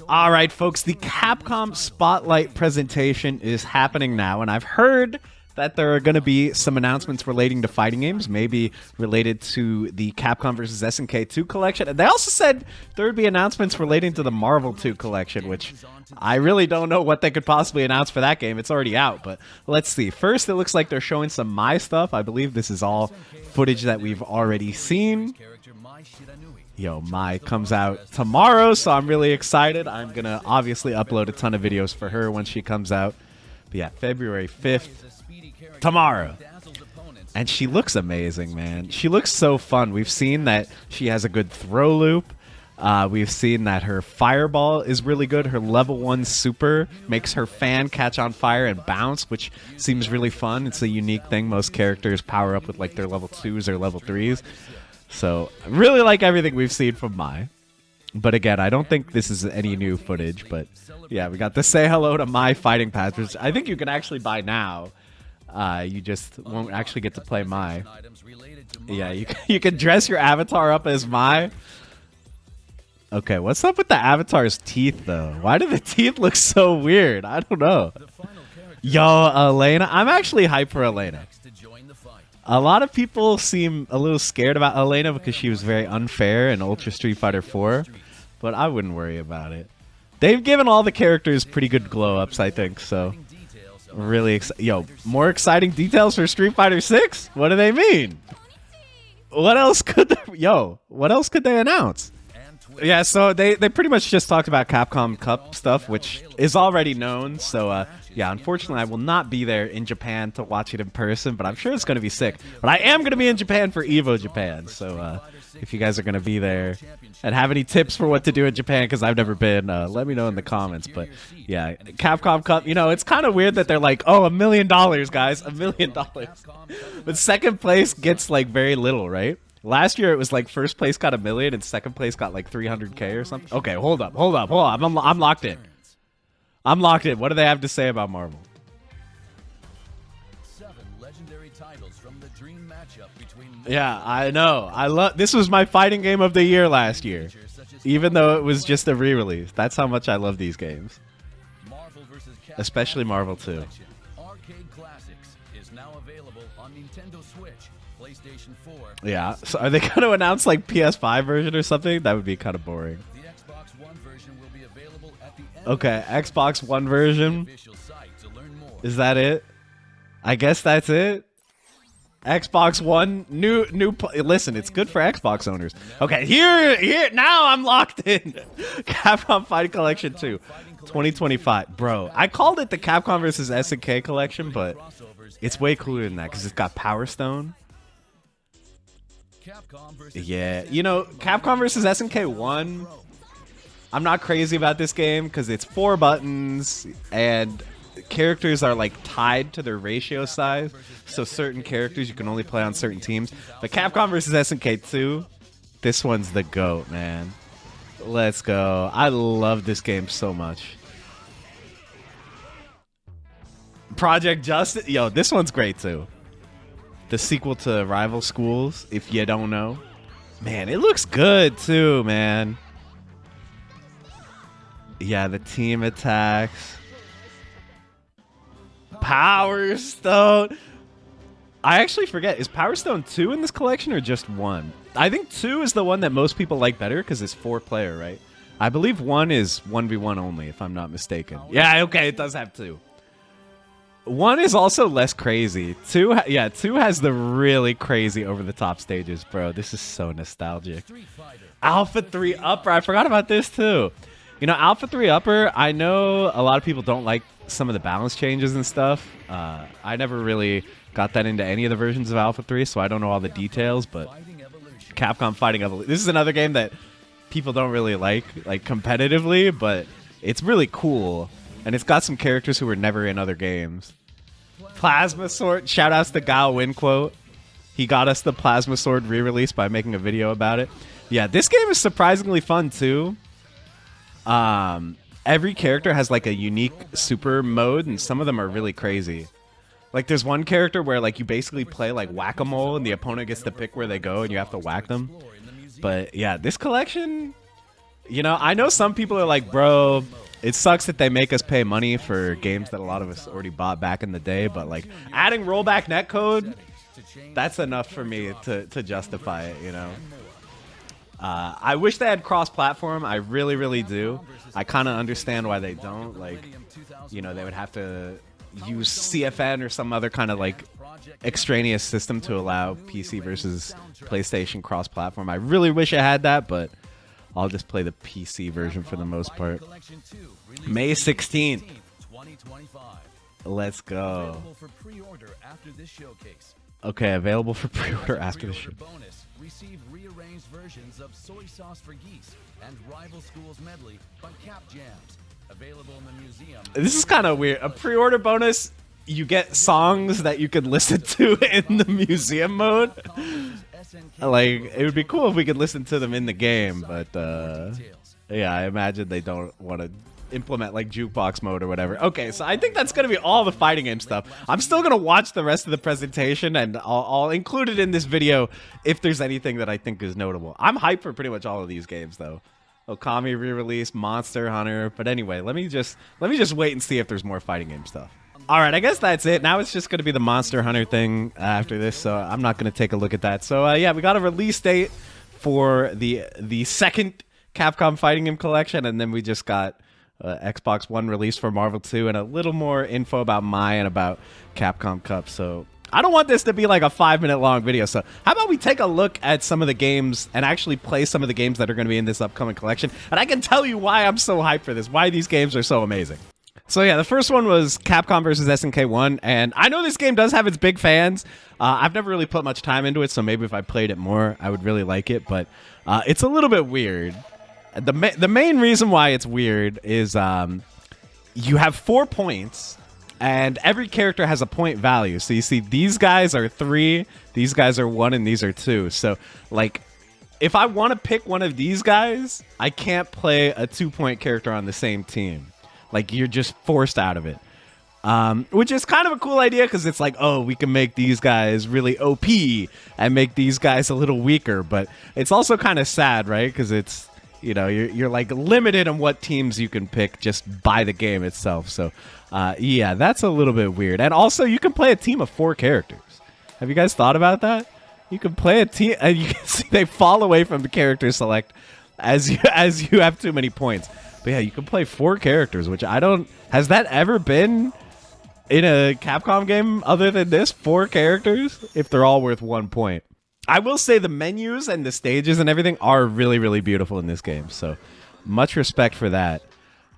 All right, folks, the Capcom Spotlight presentation is happening now, and I've heard that there are going to be some announcements relating to fighting games, maybe related to the Capcom vs. SNK 2 collection. And they also said there would be announcements relating to the Marvel 2 collection, which I really don't know what they could possibly announce for that game. It's already out, but let's see. First, it looks like they're showing some Mai stuff. I believe this is all footage that we've already seen. Yo, Mai comes out tomorrow, so I'm really excited. I'm going to obviously upload a ton of videos for her when she comes out. But yeah, February 5th, tomorrow. And she looks amazing, man. She looks so fun. We've seen that she has a good throw loop. We've seen that her fireball is really good. Her level 1 super makes her fan catch on fire and bounce, which seems really fun. It's a unique thing. Most characters power up with like their level 2s or level 3s. So I really like everything we've seen from Mai. But again, I don't think this is any new footage. But yeah, we got the Say Hello to Mai fighting pass, which I think you can actually buy now. You just won't actually get to play Mai. Yeah, you can dress your avatar up as Mai. Okay, what's up with the avatar's teeth, though? Why do the teeth look so weird? I don't know. Yo, Elena. I'm actually hyped for Elena. A lot of people seem a little scared about Elena because she was very unfair in Ultra Street Fighter 4, but I wouldn't worry about it. They've given all the characters pretty good glow-ups, I think, so really excited. Yo, more exciting details for Street Fighter 6? What do they mean? What else could what else could they announce? Yeah, so they pretty much just talked about Capcom Cup stuff, which is already known, so yeah, unfortunately I will not be there in Japan to watch it in person, but I'm sure it's going to be sick. But I am going to be in Japan for EVO Japan, so if you guys are going to be there and have any tips for what to do in Japan, because I've never been, let me know in the comments. But yeah, Capcom Cup, you know, it's kind of weird that they're like, oh, $1 million, guys, $1 million. But second place gets like very little, right? Last year it was like first place got $1 million and second place got like 300K or something. Okay, hold up. I'm locked in. I'm locked in. What do they have to say about Marvel? 7 legendary titles from the dream matchup between. Yeah, I know. This was my fighting game of the year last year, even though it was just a re-release. That's how much I love these games, especially Marvel 2. Arcade Classics is now available on Nintendo Switch, PlayStation 4. Yeah, so are they going to announce like PS5 version or something? That would be kind of boring. The Xbox One version will be available at the end. Okay, Xbox One version. Is that it? I guess that's it. Xbox One, new. Listen, it's good for Xbox owners. Okay, here. Now I'm locked in. Capcom Fighting Collection 2, 2025, bro. I called it the Capcom vs. SNK collection, but it's way cooler than that because it's got Power Stone. Yeah, you know, Capcom vs. SNK 1. I'm not crazy about this game because it's 4 buttons and characters are like tied to their ratio size. So certain characters you can only play on certain teams. But Capcom vs. SNK 2, this one's the GOAT, man. Let's go. I love this game so much. Project Justice. Yo, this one's great too. The sequel to Rival Schools, if you don't know. Man, it looks good too, man. Yeah, the team attacks. Power Stone. I actually forget, is Power Stone 2 in this collection or just 1? I think 2 is the one that most people like better because it's 4-player, right? I believe 1 is 1v1 only, if I'm not mistaken. Yeah, okay, it does have 2. 1 is also less crazy. 2 has the really crazy over-the-top stages, bro. This is so nostalgic. Alpha 3 Upper. I forgot about this, too. You know, Alpha 3 Upper, I know a lot of people don't like some of the balance changes and stuff. I never really got that into any of the versions of Alpha 3, so I don't know all the details, but Capcom Fighting Evolution. This is another game that people don't really like competitively, but it's really cool. And it's got some characters who were never in other games. Plasma Sword. Shoutouts to Gao Win quote. He got us the Plasma Sword re-release by making a video about it. Yeah, this game is surprisingly fun too. Every character has like a unique super mode, and some of them are really crazy. Like there's one character where like you basically play like whack-a-mole, and the opponent gets to pick where they go, and you have to whack them. But yeah, this collection You know, I know some people are like, bro, it sucks that they make us pay money for games that a lot of us already bought back in the day, but like adding rollback netcode, that's enough for me to justify it, you know. I wish they had cross-platform. I really, really do. I kind of understand why they don't. Like, you know, they would have to use CFN or some other kind of like extraneous system to allow PC versus PlayStation cross-platform. I really wish I had that, but I'll just play the PC version for the most part. May 16th. Let's go. Okay, available for pre-order after the show. Receive rearranged versions of Soy Sauce for Geese and Rival Schools Medley by Cap Jams. Available in the museum. This is kind of weird. A pre-order bonus, you get songs that you can listen to in the museum mode. Like, it would be cool if we could listen to them in the game, but yeah, I imagine they don't want to implement like jukebox mode or whatever. Okay, so I think that's gonna be all the fighting game stuff. I'm still gonna watch the rest of the presentation, and I'll include it in this video if there's anything that I think is notable. I'm hyped for pretty much all of these games though. Okami re-release, Monster Hunter, but anyway, let me just wait and see if there's more fighting game stuff. All right, I guess that's it. Now it's just going to be the Monster Hunter thing after this, so I'm not going to take a look at that. So yeah, we got a release date for the second Capcom fighting game collection, and then we just got Xbox One release for Marvel 2 and a little more info about Mai and about Capcom Cup. So I don't want this to be like a 5-minute long video, so how about we take a look at some of the games and actually play some of the games that are going to be in this upcoming collection, and I can tell you why I'm so hyped for this, why these games are so amazing. So yeah, the first one was Capcom vs. SNK 1, and I know this game does have its big fans. I've never really put much time into it, so maybe if I played it more, I would really like it, but it's a little bit weird. The main reason why it's weird is you have 4 points, and every character has a point value. So you see these guys are 3, these guys are 1, and these are 2. So like, if I want to pick one of these guys, I can't play a 2-point character on the same team. Like, you're just forced out of it. Which is kind of a cool idea, because it's like, oh, we can make these guys really OP and make these guys a little weaker. But it's also kind of sad, right? Because it's, you know, you're like limited on what teams you can pick just by the game itself. So, yeah, that's a little bit weird. And also, you can play a team of 4 characters. Have you guys thought about that? You can play a team, and you can see they fall away from the character select as you have too many points. But yeah, you can play 4 characters, which I don't... Has that ever been in a Capcom game other than this? 4 characters? If they're all worth 1 point. I will say the menus and the stages and everything are really, really beautiful in this game. So much respect for that.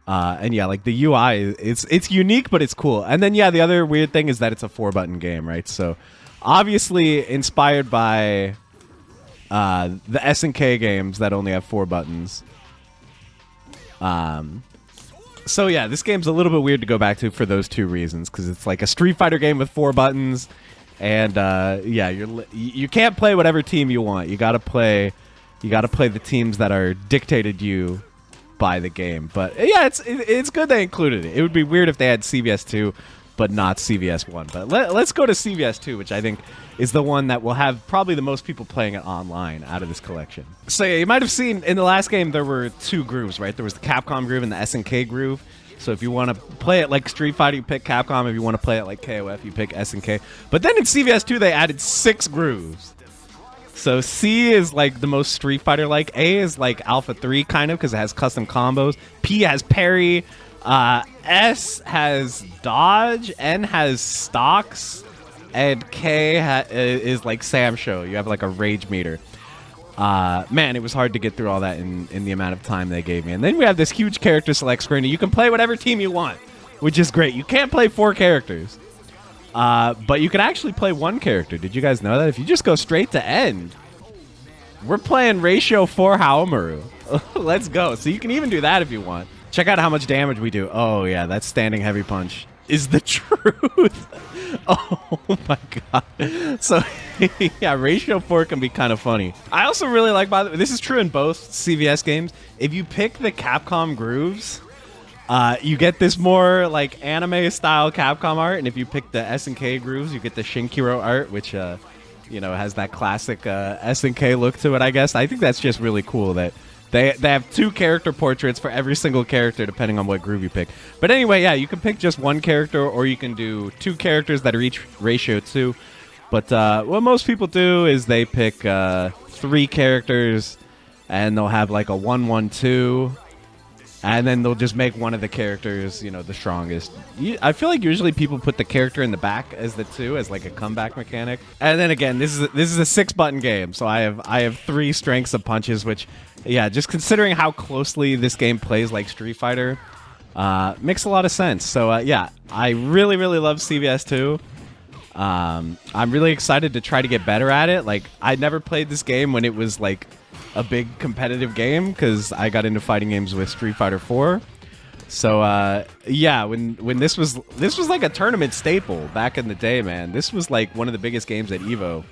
And yeah, like the UI, it's unique, but it's cool. And then yeah, the other weird thing is that it's a 4-button game, right? So obviously inspired by the SNK games that only have 4 buttons. So yeah, this game's a little bit weird to go back to for those 2 reasons, because it's like a Street Fighter game with 4 buttons, and yeah, you can't play whatever team you want. You gotta play the teams that are dictated you by the game. But yeah, it's good they included it. It would be weird if they had CVS 2 but not CVS 1. But let's go to CVS 2, which I think is the one that will have probably the most people playing it online out of this collection. So yeah, you might have seen in the last game there were 2 grooves, right? There was the Capcom groove and the SNK groove. So if you want to play it like Street Fighter, you pick Capcom. If you want to play it like KOF, you pick SNK. But then in CVS 2, they added 6 grooves. So C is like the most Street Fighter-like. A is like Alpha 3 kind of, because it has custom combos. P has parry. S has dodge. N has stocks. And K is like Sam Show. You have like a rage meter. Man, it was hard to get through all that in the amount of time they gave me. And then we have this huge character select screen. And you can play whatever team you want, which is great. You can't play 4 characters. But you can actually play 1 character. Did you guys know that? If you just go straight to end, we're playing Ratio 4 Haomaru. Let's go. So you can even do that if you want. Check out how much damage we do. Oh, yeah, that standing heavy punch is the truth. Oh, my God. So, yeah, Ratio 4 can be kind of funny. I also really like, by the way, this is true in both CVS games. If you pick the Capcom grooves, you get this more like anime-style Capcom art, and if you pick the SNK grooves, you get the Shinkiro art, which, you know, has that classic SNK look to it, I guess. I think that's just really cool that They have 2 character portraits for every single character, depending on what groove you pick. But anyway, yeah, you can pick just 1 character, or you can do 2 characters that are each ratio 2. But what most people do is they pick 3 characters, and they'll have like a 1-1-2, and then they'll just make one of the characters, you know, the strongest. I feel like usually people put the character in the back as the 2, as like a comeback mechanic. And then again, this is a 6-button game, so I have 3 strengths of punches, which, yeah, just considering how closely this game plays like Street Fighter, makes a lot of sense. So yeah, I really love CVS 2. I'm really excited to try to get better at it. Like, I never played this game when it was like a big competitive game, because I got into fighting games with Street Fighter 4. So yeah, when this was like a tournament staple back in the day, man. This was like one of the biggest games at Evo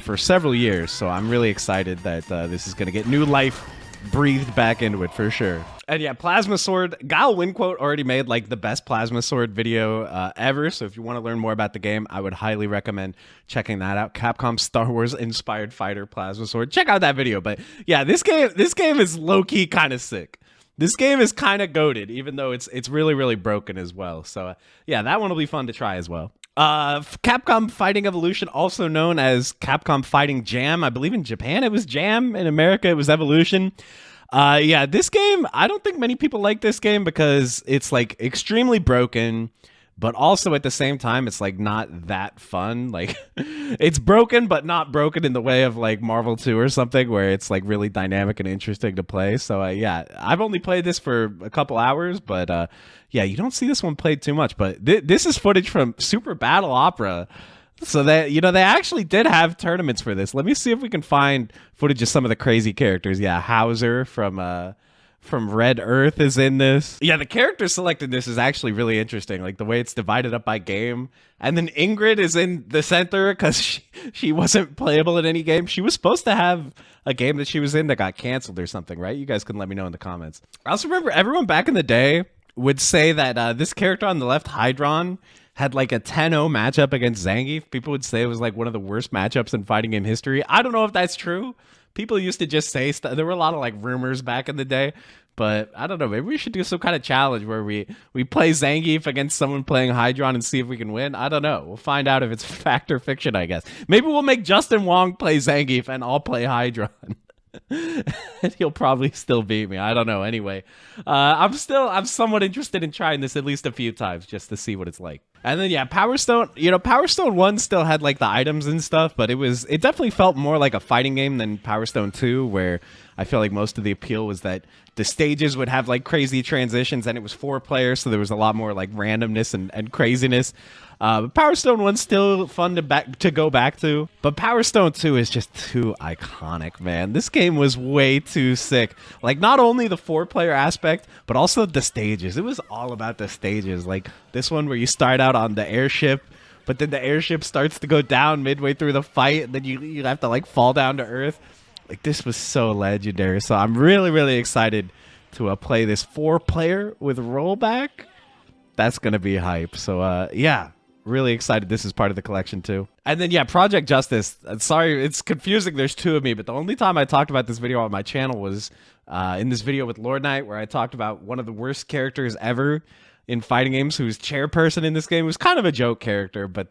for several years. So I'm really excited that this is going to get new life breathed back into it for sure. And yeah, Plasma Sword, Guile Winquote already made like the best Plasma Sword video ever. So if you want to learn more about the game, I would highly recommend checking that out. Capcom Star Wars inspired fighter Plasma Sword. Check out that video. But yeah, this game is low-key kind of sick. This game is kind of goated, even though it's really broken as well. So yeah, that one will be fun to try as well. Capcom Fighting Evolution, also known as Capcom Fighting Jam. I believe in Japan it was Jam. In America it was Evolution. Yeah, this game, I don't think many people like this game because it's like extremely broken, but also at the same time, it's like not that fun. Like, it's broken, but not broken in the way of like Marvel 2 or something, where it's like really dynamic and interesting to play. So yeah, I've only played this for a couple hours, but yeah, you don't see this one played too much. But this is footage from Super Battle Opera. So they, you know, they actually did have tournaments for this. Let me see if we can find footage of some of the crazy characters. Yeah, Hauser from Red Earth is in this. Yeah, the character selected this is actually really interesting. Like the way it's divided up by game. And then Ingrid is in the center because she wasn't playable in any game. She was supposed to have a game that she was in that got canceled or something, right? You guys can let me know in the comments. I also remember everyone back in the day would say that this character on the left, Hydron, had like a 10-0 matchup against Zangief. People would say it was like one of the worst matchups in fighting game history. I don't know if that's true. People used to just say stuff. There were a lot of like rumors back in the day, but I don't know. Maybe we should do some kind of challenge where we play Zangief against someone playing Hydron and see if we can win. I don't know. We'll find out if it's fact or fiction, I guess. Maybe we'll make Justin Wong play Zangief and I'll play Hydron. And he'll probably still beat me. I don't know. Anyway, I'm somewhat interested in trying this at least a few times just to see what it's like. And then yeah, Power Stone, you know, Power Stone 1 still had like the items and stuff, but it definitely felt more like a fighting game than Power Stone 2, where I feel like most of the appeal was that the stages would have like crazy transitions, and it was 4 players, so there was a lot more like randomness and craziness. Power Stone 1's still fun to go back to, but Power Stone 2 is just too iconic, man. This game was way too sick. Like, not only the 4-player aspect, but also the stages. It was all about the stages. Like this one where you start out on the airship, but then the airship starts to go down midway through the fight, and then you have to like fall down to earth. Like, this was so legendary. So I'm really excited to play this 4-player with rollback. That's gonna be hype. So yeah, really excited this is part of the collection too. And then yeah, Project Justice. Sorry, it's confusing. There's 2 of me, but the only time I talked about this video on my channel was in this video with Lord Knight, where I talked about one of the worst characters ever in fighting games, who's chairperson in this game. It was kind of a joke character, but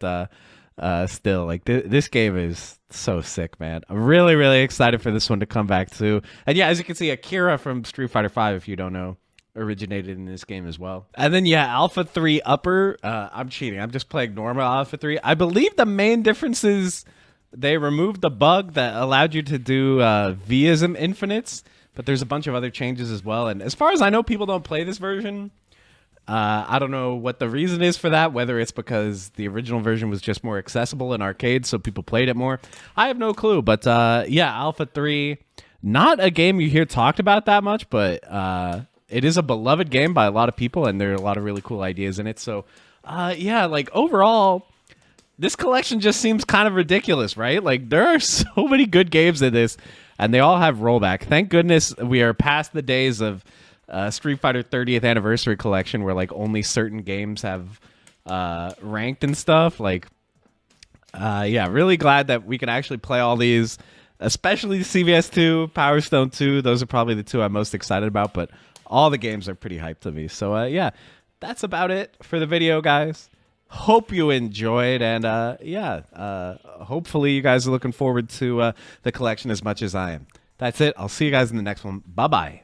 still, like this game is so sick, man. I'm really excited for this one to come back too. And yeah, as you can see, Akira from Street Fighter 5, if you don't know, originated in this game as well. And then yeah, Alpha 3 Upper. I'm cheating. I'm just playing normal Alpha 3. I believe the main difference is they removed the bug that allowed you to do Vism infinites, but there's a bunch of other changes as well. And as far as I know, people don't play this version. I don't know what the reason is for that, whether it's because the original version was just more accessible in arcades, so people played it more. I have no clue, but yeah, Alpha 3, not a game you hear talked about that much, but it is a beloved game by a lot of people, and there are a lot of really cool ideas in it. So yeah, like overall, this collection just seems kind of ridiculous, right? Like, there are so many good games in this, and they all have rollback. Thank goodness we are past the days of Street Fighter 30th Anniversary Collection, where like only certain games have ranked and stuff. Like, yeah, really glad that we can actually play all these. especially CVS 2, Power Stone 2. Those are probably the two I'm most excited about, but all the games are pretty hyped to me. So, yeah, that's about it for the video, guys. Hope you enjoyed, and hopefully you guys are looking forward to the collection as much as I am. That's it. I'll see you guys in the next one. Bye-bye.